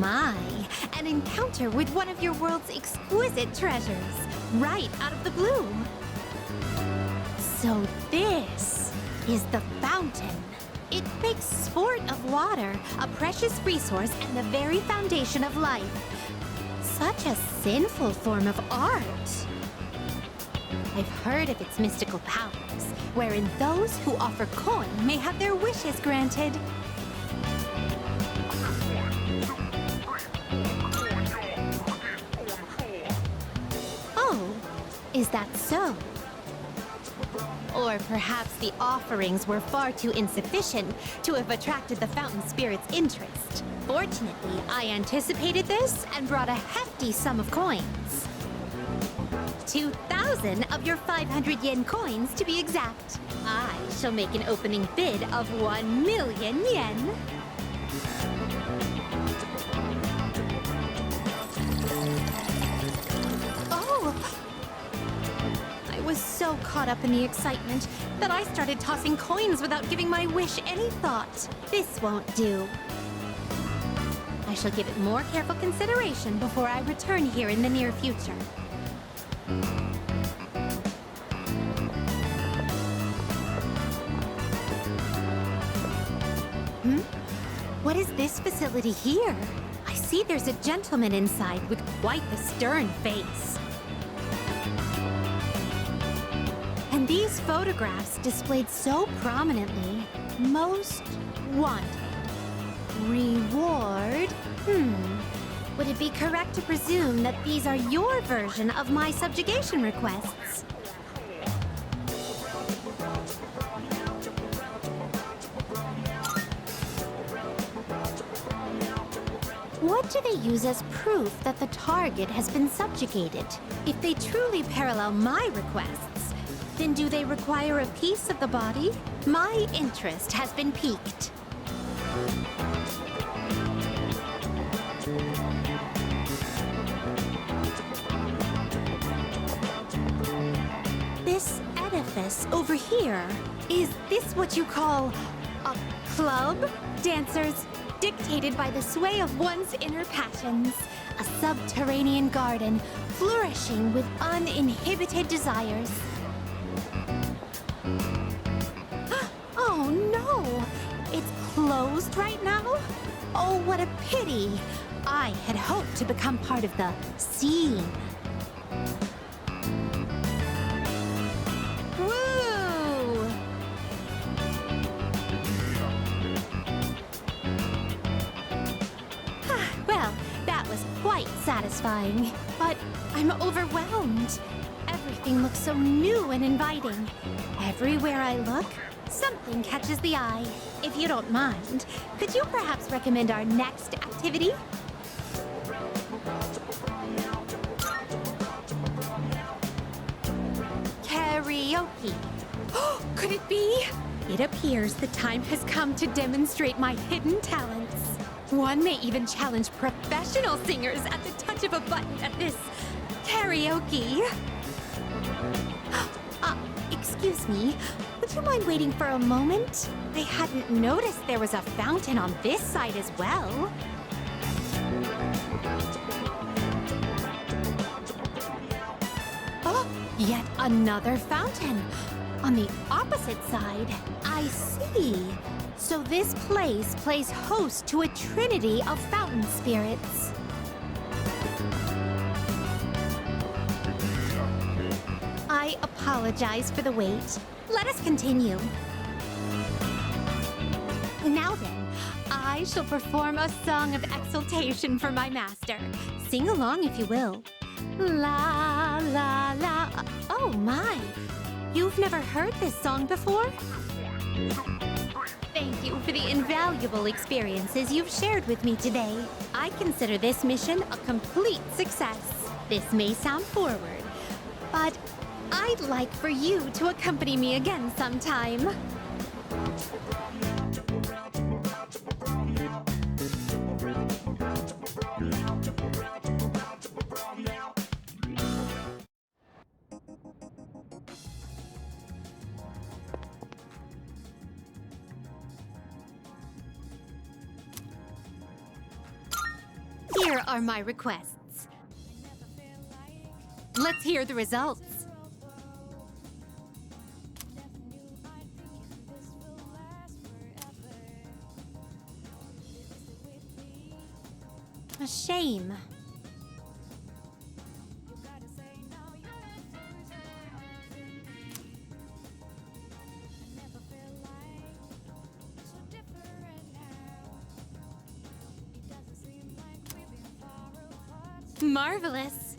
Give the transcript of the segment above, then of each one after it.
my, an encounter with one of your world's exquisite treasures, right out of the blue. So this is the fountain. It makes sport of water, a precious resource and the very foundation of life. Such a sinful form of art. I've heard of its mystical powers, wherein those who offer coin may have their wishes granted. Oh, is that so? Or perhaps the offerings were far too insufficient to have attracted the fountain spirit's interest. Fortunately, I anticipated this and brought a hefty sum of coins. 2,000 of your 500 yen coins to be exact. I shall make an opening bid of 1,000,000 yen. Oh! I was so caught up in the excitement that I started tossing coins without giving my wish any thought. This won't do. I shall give it more careful consideration before I return here in the near future. What is this facility here? I see there's a gentleman inside with quite the stern face. And these photographs displayed so prominently. Most wanted. Reward? Would it be correct to presume that these are your version of my subjugation requests? What do they use as proof that the target has been subjugated? If they truly parallel my requests, then do they require a piece of the body? My interest has been piqued. This edifice over here, is this what you call a club? Dancers dictated by the sway of one's inner passions. A subterranean garden flourishing with uninhibited desires. Oh no! It's closed right now? Oh, what a pity! I had hoped to become part of the scene. Woo! Well, that was quite satisfying, but I'm overwhelmed. Everything looks so new and inviting. Everywhere I look, something catches the eye. If you don't mind, could you perhaps recommend our next activity? Karaoke. Could it be? It appears the time has come to demonstrate my hidden talents. One may even challenge professional singers at the touch of a button at this karaoke. Excuse me, would you mind waiting for a moment? I hadn't noticed there was a fountain on this side as well. Oh, yet another fountain. On the opposite side, I see. So this place plays host to a trinity of fountain spirits. I apologize for the wait. Let us continue. Now then, I shall perform a song of exultation for my master. Sing along if you will. La, la, la. Oh my! You've never heard this song before? Thank you for the invaluable experiences you've shared with me today. I consider this mission a complete success. This may sound forward, but I'd like for you to accompany me again sometime. Here are my requests. Let's hear the results. A shame. Marvelous.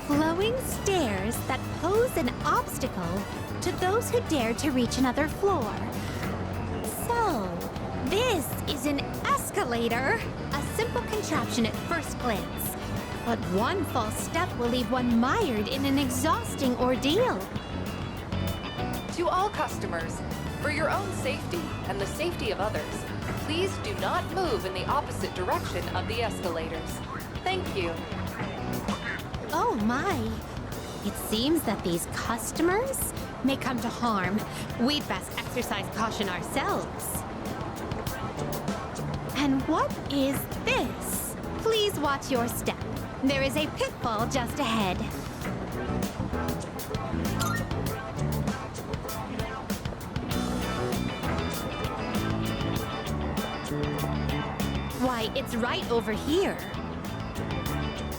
Flowing stairs that pose an obstacle to those who dare to reach another floor. So, this is an escalator, a simple contraption at first glance. But one false step will leave one mired in an exhausting ordeal. To all customers, for your own safety and the safety of others, please do not move in the opposite direction of the escalators. Thank you. Oh my. It seems that these customers may come to harm. We'd best exercise caution ourselves. And what is this? Please watch your step. There is a pitfall just ahead. Why, it's right over here.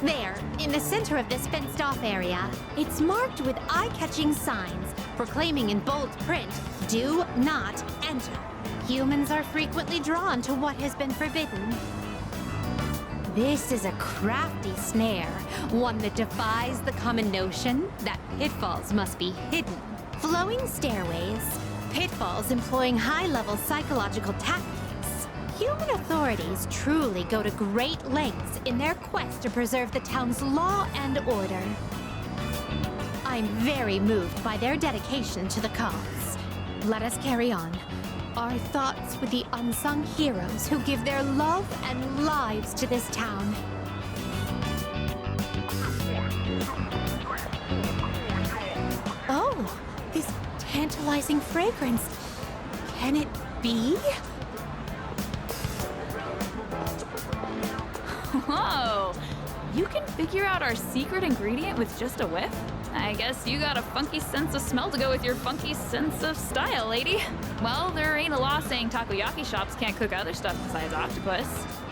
There, in the center of this fenced-off area, it's marked with eye-catching signs proclaiming in bold print, "Do not enter." Humans are frequently drawn to what has been forbidden. This is a crafty snare, one that defies the common notion that pitfalls must be hidden. Flowing stairways, pitfalls employing high-level psychological tactics. Human authorities truly go to great lengths in their quest to preserve the town's law and order. I'm very moved by their dedication to the cause. Let us carry on. Our thoughts with the unsung heroes who give their love and lives to this town. Oh, this tantalizing fragrance. Can it be? Whoa! You can figure out our secret ingredient with just a whiff? I guess you got a funky sense of smell to go with your funky sense of style, lady. Well, there ain't a law saying takoyaki shops can't cook other stuff besides octopus.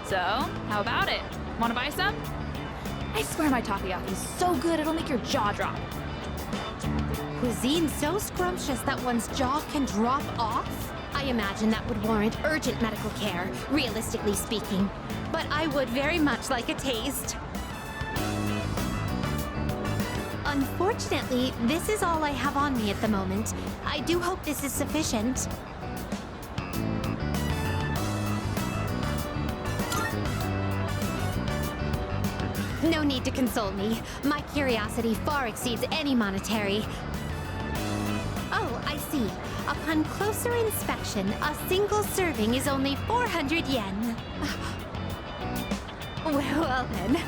So, how about it? Wanna buy some? I swear my takoyaki's so good it'll make your jaw drop. Cuisine so scrumptious that one's jaw can drop off? I imagine that would warrant urgent medical care, realistically speaking. But I would very much like a taste. Unfortunately, this is all I have on me at the moment. I do hope this is sufficient. No need to console me. My curiosity far exceeds any monetary. Oh, I see. Upon closer inspection, a single serving is only 400 yen. Well then,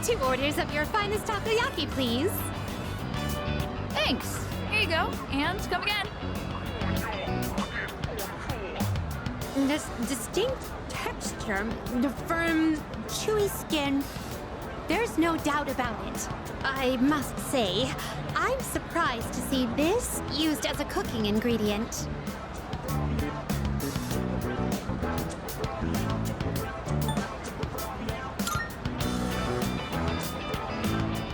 2 orders of your finest takoyaki, please. Thanks. Here you go. And come again. This distinct texture, the firm, chewy skin. There's no doubt about it. I must say, I'm surprised to see this used as a cooking ingredient.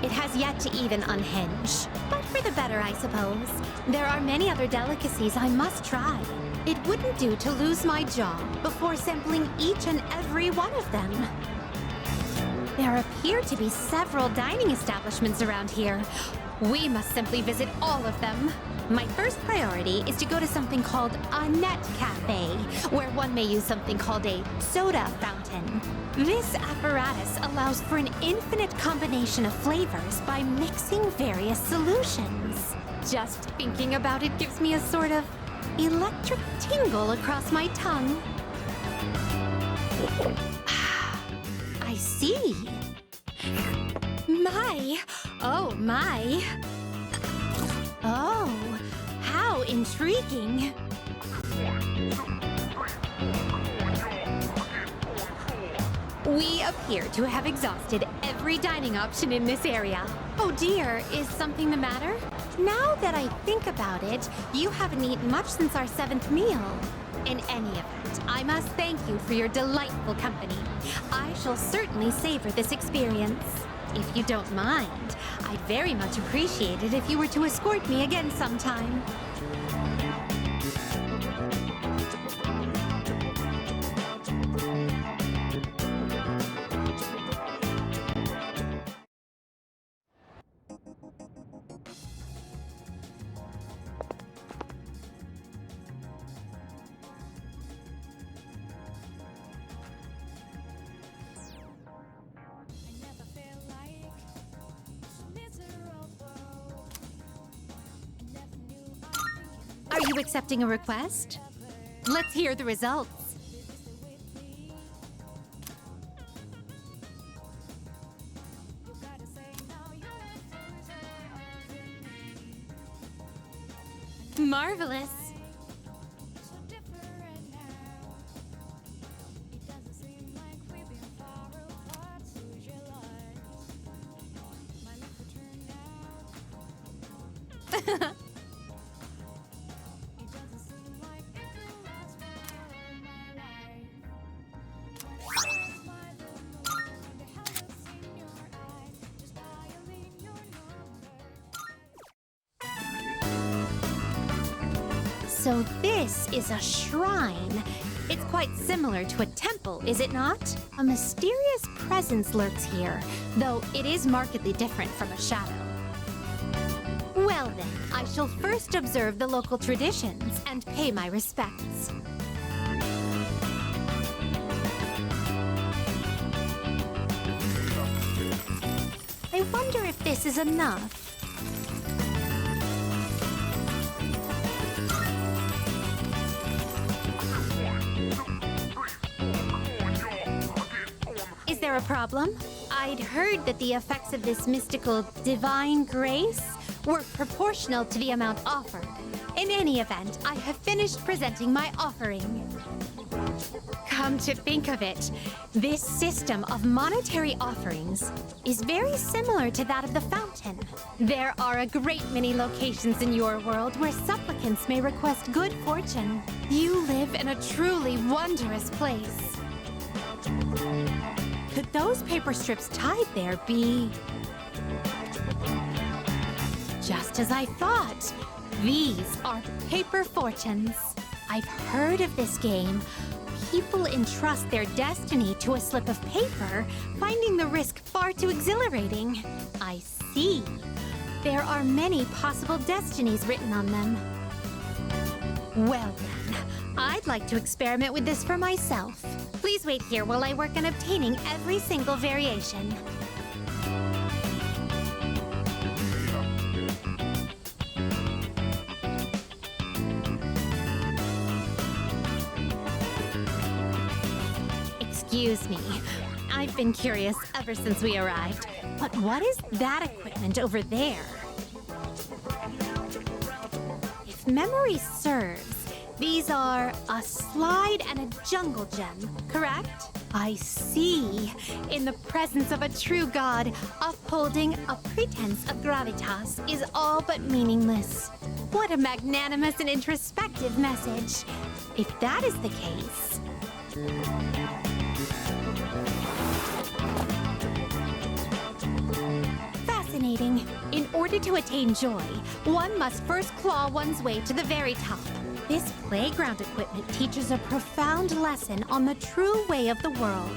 It has yet to even unhinge. But for the better, I suppose. There are many other delicacies I must try. It wouldn't do to lose my jaw before sampling each and every one of them. There appear to be several dining establishments around here. We must simply visit all of them. My first priority is to go to something called a net cafe, where one may use something called a soda fountain. This apparatus allows for an infinite combination of flavors by mixing various solutions. Just thinking about it gives me a sort of electric tingle across my tongue. I see. Oh my. Oh, how intriguing. We appear to have exhausted every dining option in this area. Oh dear, is something the matter? Now that I think about it, you haven't eaten much since our 7th meal. In any event, I must thank you for your delightful company. I shall certainly savor this experience. If you don't mind, I'd very much appreciate it if you were to escort me again sometime. Are you accepting a request? Let's hear the results. Marvelous. So this is a shrine. It's quite similar to a temple, is it not? A mysterious presence lurks here, though it is markedly different from a shadow. Well then, I shall first observe the local traditions and pay my respects. I wonder if this is enough. Is there a problem? I'd heard that the effects of this mystical divine grace were proportional to the amount offered. In any event, I have finished presenting my offering. Come to think of it, this system of monetary offerings is very similar to that of the fountain. There are a great many locations in your world where supplicants may request good fortune. You live in a truly wondrous place. Could those paper strips tied there be... Just as I thought, these are paper fortunes. I've heard of this game. People entrust their destiny to a slip of paper, finding the risk far too exhilarating. I see. There are many possible destinies written on them. Well then, I'd like to experiment with this for myself. Please wait here while I work on obtaining every single variation. Excuse me. I've been curious ever since we arrived. But what is that equipment over there? If memory serves, these are a slide and a jungle gem, correct? I see. In the presence of a true god, upholding a pretense of gravitas is all but meaningless. What a magnanimous and introspective message. If that is the case... Fascinating. In order to attain joy, one must first claw one's way to the very top. This playground equipment teaches a profound lesson on the true way of the world.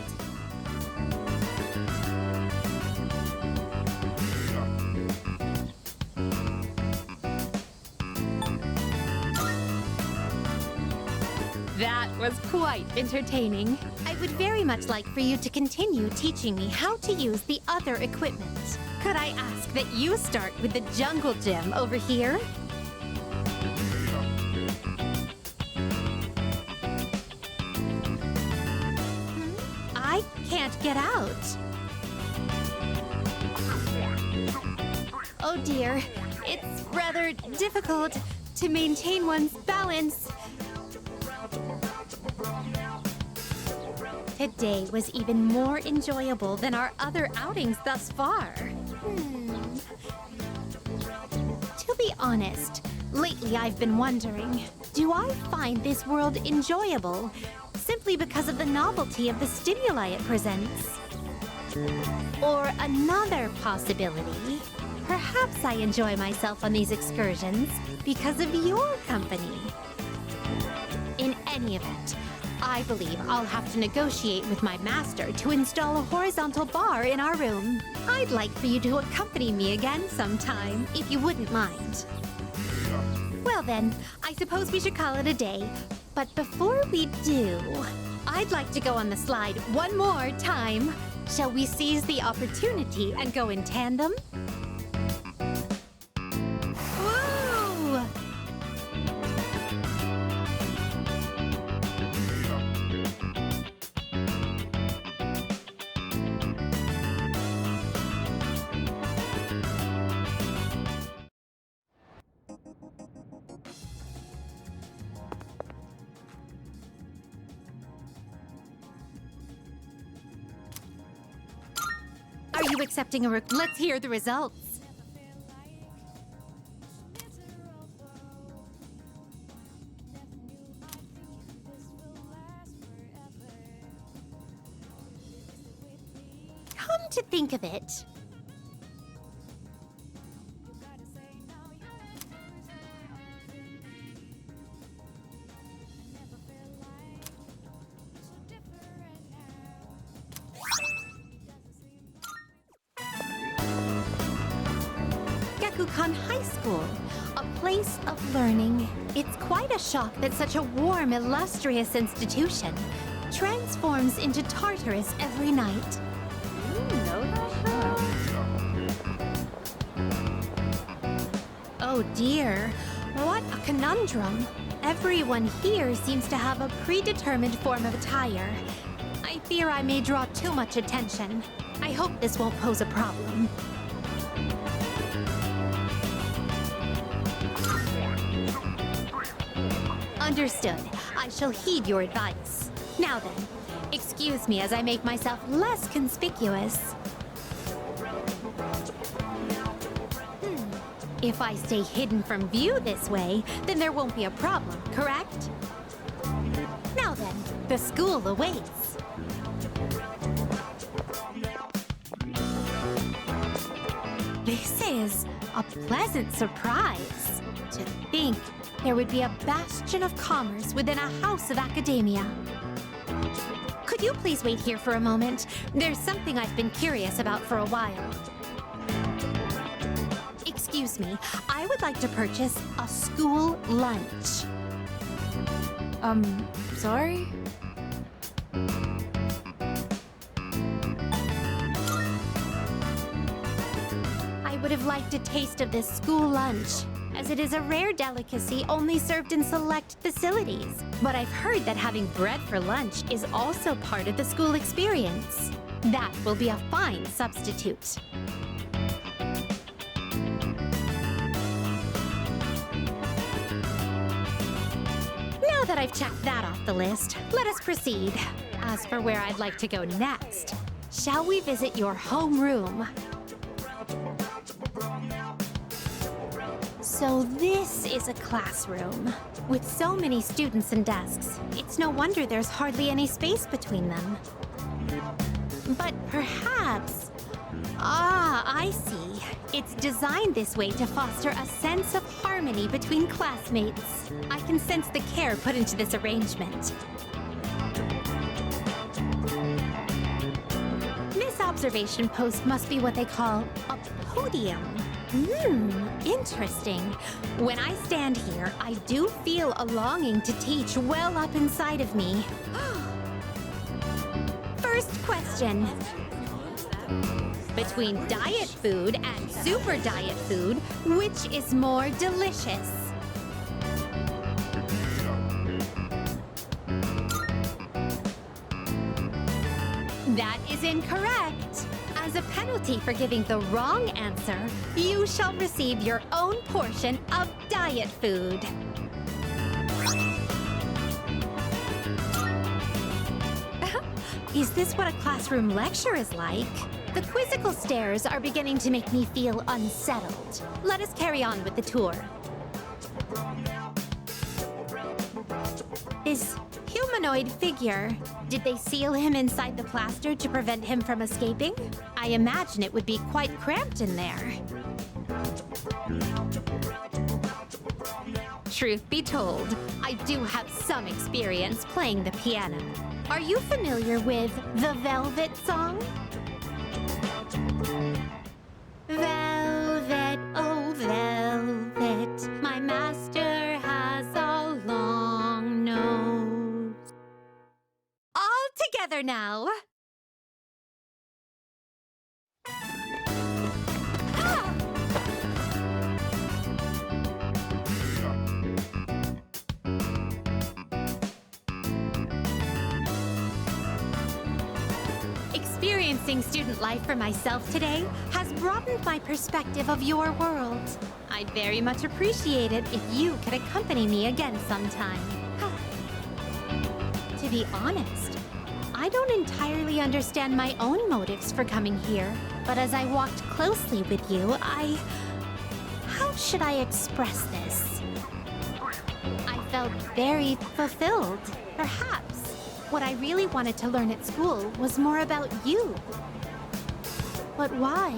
was quite entertaining. I would very much like for you to continue teaching me how to use the other equipment. Could I ask that you start with the jungle gym over here? I can't get out. Oh dear, it's rather difficult to maintain one's balance. Today was even more enjoyable than our other outings thus far. To be honest, lately I've been wondering, do I find this world enjoyable simply because of the novelty of the stimuli it presents? Or another possibility, perhaps I enjoy myself on these excursions because of your company. In any event, I believe I'll have to negotiate with my master to install a horizontal bar in our room. I'd like for you to accompany me again sometime, if you wouldn't mind. Well then, I suppose we should call it a day. But before we do, I'd like to go on the slide one more time. Shall we seize the opportunity and go in tandem? Woo! Are you accepting a Let's hear the results. Come to think of it, Gekkoukan High School, a place of learning. It's quite a shock that such a warm, illustrious institution transforms into Tartarus every night. Oh dear, what a conundrum. Everyone here seems to have a predetermined form of attire. I fear I may draw too much attention. I hope this won't pose a problem. Understood. I shall heed your advice. Now then, excuse me as I make myself less conspicuous. If I stay hidden from view this way, then there won't be a problem, correct? Now then, the school awaits. This is a pleasant surprise. To think there would be a bastion of commerce within a house of academia. Could you please wait here for a moment? There's something I've been curious about for a while. Excuse me, I would like to purchase a school lunch. Sorry? I would have liked a taste of this school lunch, as it is a rare delicacy only served in select facilities. But I've heard that having bread for lunch is also part of the school experience. That will be a fine substitute. Now that I've checked that off the list, let us proceed. As for where I'd like to go next, shall we visit your homeroom? So this is a classroom. With so many students and desks, it's no wonder there's hardly any space between them. But perhaps... I see. It's designed this way to foster a sense of harmony between classmates. I can sense the care put into this arrangement. This observation post must be what they call a podium. Interesting. When I stand here, I do feel a longing to teach well up inside of me. First question. Between diet food and super diet food, which is more delicious? That is incorrect. As a penalty for giving the wrong answer, you shall receive your own portion of diet food. Is this what a classroom lecture is like? The quizzical stares are beginning to make me feel unsettled. Let us carry on with the tour. This humanoid figure, did they seal him inside the plaster to prevent him from escaping? I imagine it would be quite cramped in there. Truth be told, I do have some experience playing the piano. Are you familiar with the Velvet song? Velvet, oh velvet, my master has a long nose. All together now. Experiencing student life for myself today has broadened my perspective of your world. I'd very much appreciate it if you could accompany me again sometime. To be honest, I don't entirely understand my own motives for coming here, but as I walked closely with you, how should I express this? I felt very fulfilled. Perhaps what I really wanted to learn at school was more about you. But why?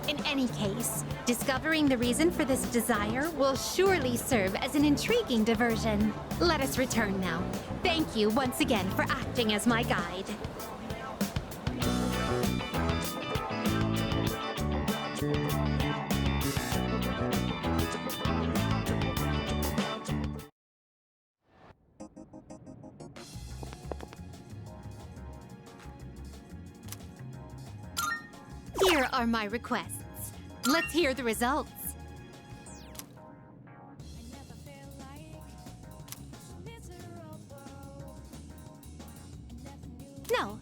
In any case, discovering the reason for this desire will surely serve as an intriguing diversion. Let us return now. Thank you once again for acting as my guide. Here are my requests. Let's hear the results. No.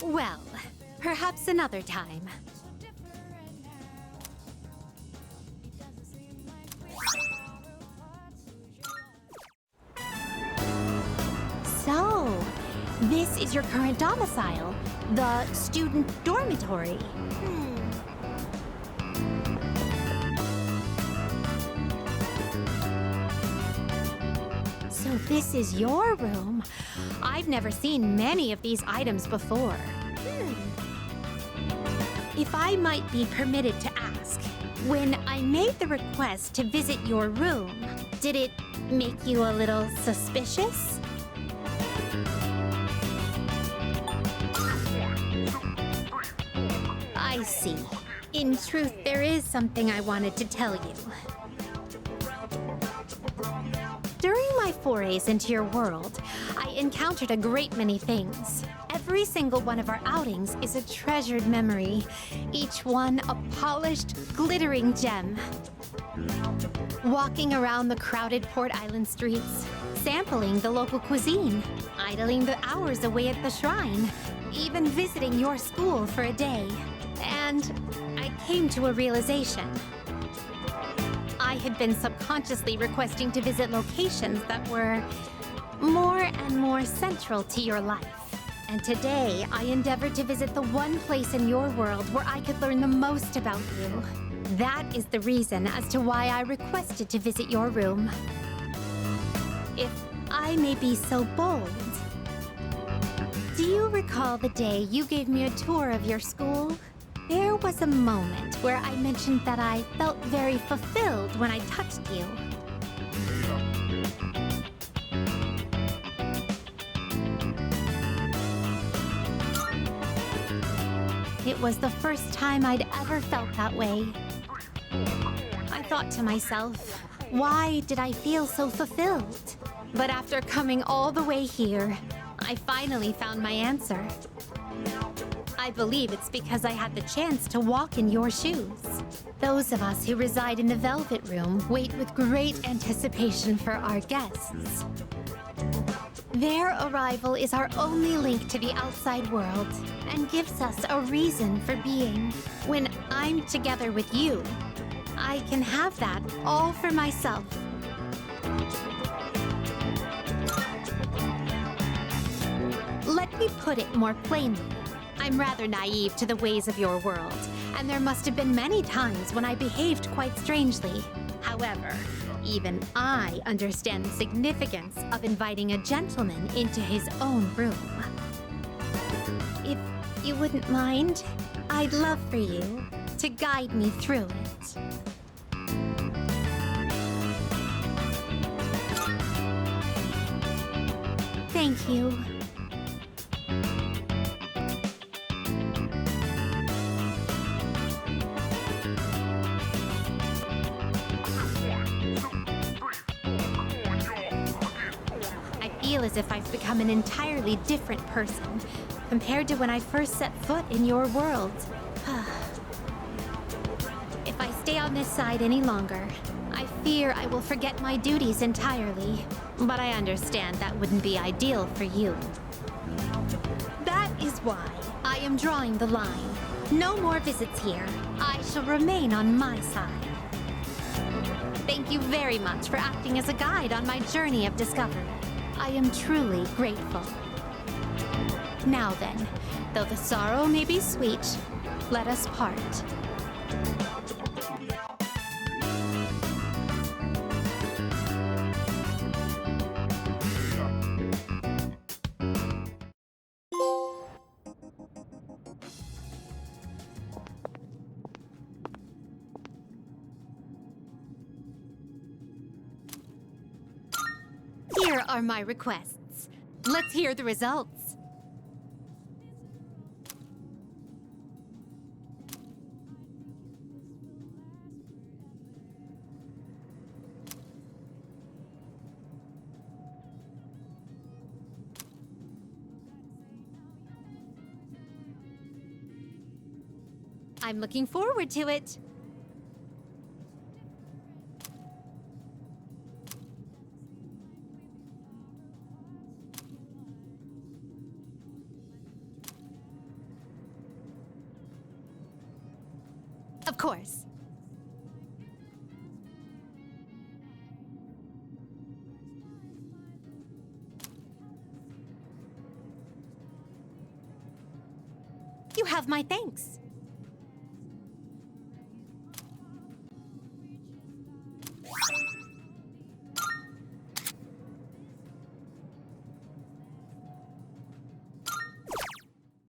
Well, perhaps another time. So, this is your current domicile, the student dormitory. So this is your room. I've never seen many of these items before. If I might be permitted to ask, when I made the request to visit your room, did it make you a little suspicious? I see. In truth, there is something I wanted to tell you. During my forays into your world, I encountered a great many things. Every single one of our outings is a treasured memory, each one a polished, glittering gem. Walking around the crowded Port Island streets, sampling the local cuisine, idling the hours away at the shrine, even visiting your school for a day. And I came to a realization. I had been subconsciously requesting to visit locations that were more and more central to your life. And today, I endeavored to visit the one place in your world where I could learn the most about you. That is the reason as to why I requested to visit your room. If I may be so bold, do you recall the day you gave me a tour of your school? There was a moment where I mentioned that I felt very fulfilled when I touched you. It was the first time I'd ever felt that way. I thought to myself, why did I feel so fulfilled? But after coming all the way here, I finally found my answer. I believe it's because I had the chance to walk in your shoes. Those of us who reside in the Velvet Room wait with great anticipation for our guests. Their arrival is our only link to the outside world and gives us a reason for being. When I'm together with you, I can have that all for myself. Let me put it more plainly. I'm rather naive to the ways of your world, and there must have been many times when I behaved quite strangely. However, even I understand the significance of inviting a gentleman into his own room. If you wouldn't mind, I'd love for you to guide me through it. Thank you. I feel as if I've become an entirely different person compared to when I first set foot in your world. If I stay on this side any longer, I fear I will forget my duties entirely. But I understand that wouldn't be ideal for you. That is why I am drawing the line. No more visits here. I shall remain on my side. Thank you very much for acting as a guide on my journey of discovery. I am truly grateful. Now then, though the sorrow may be sweet, let us part. Here are my requests. Let's hear the results. I'm looking forward to it. Of course. You have my thanks.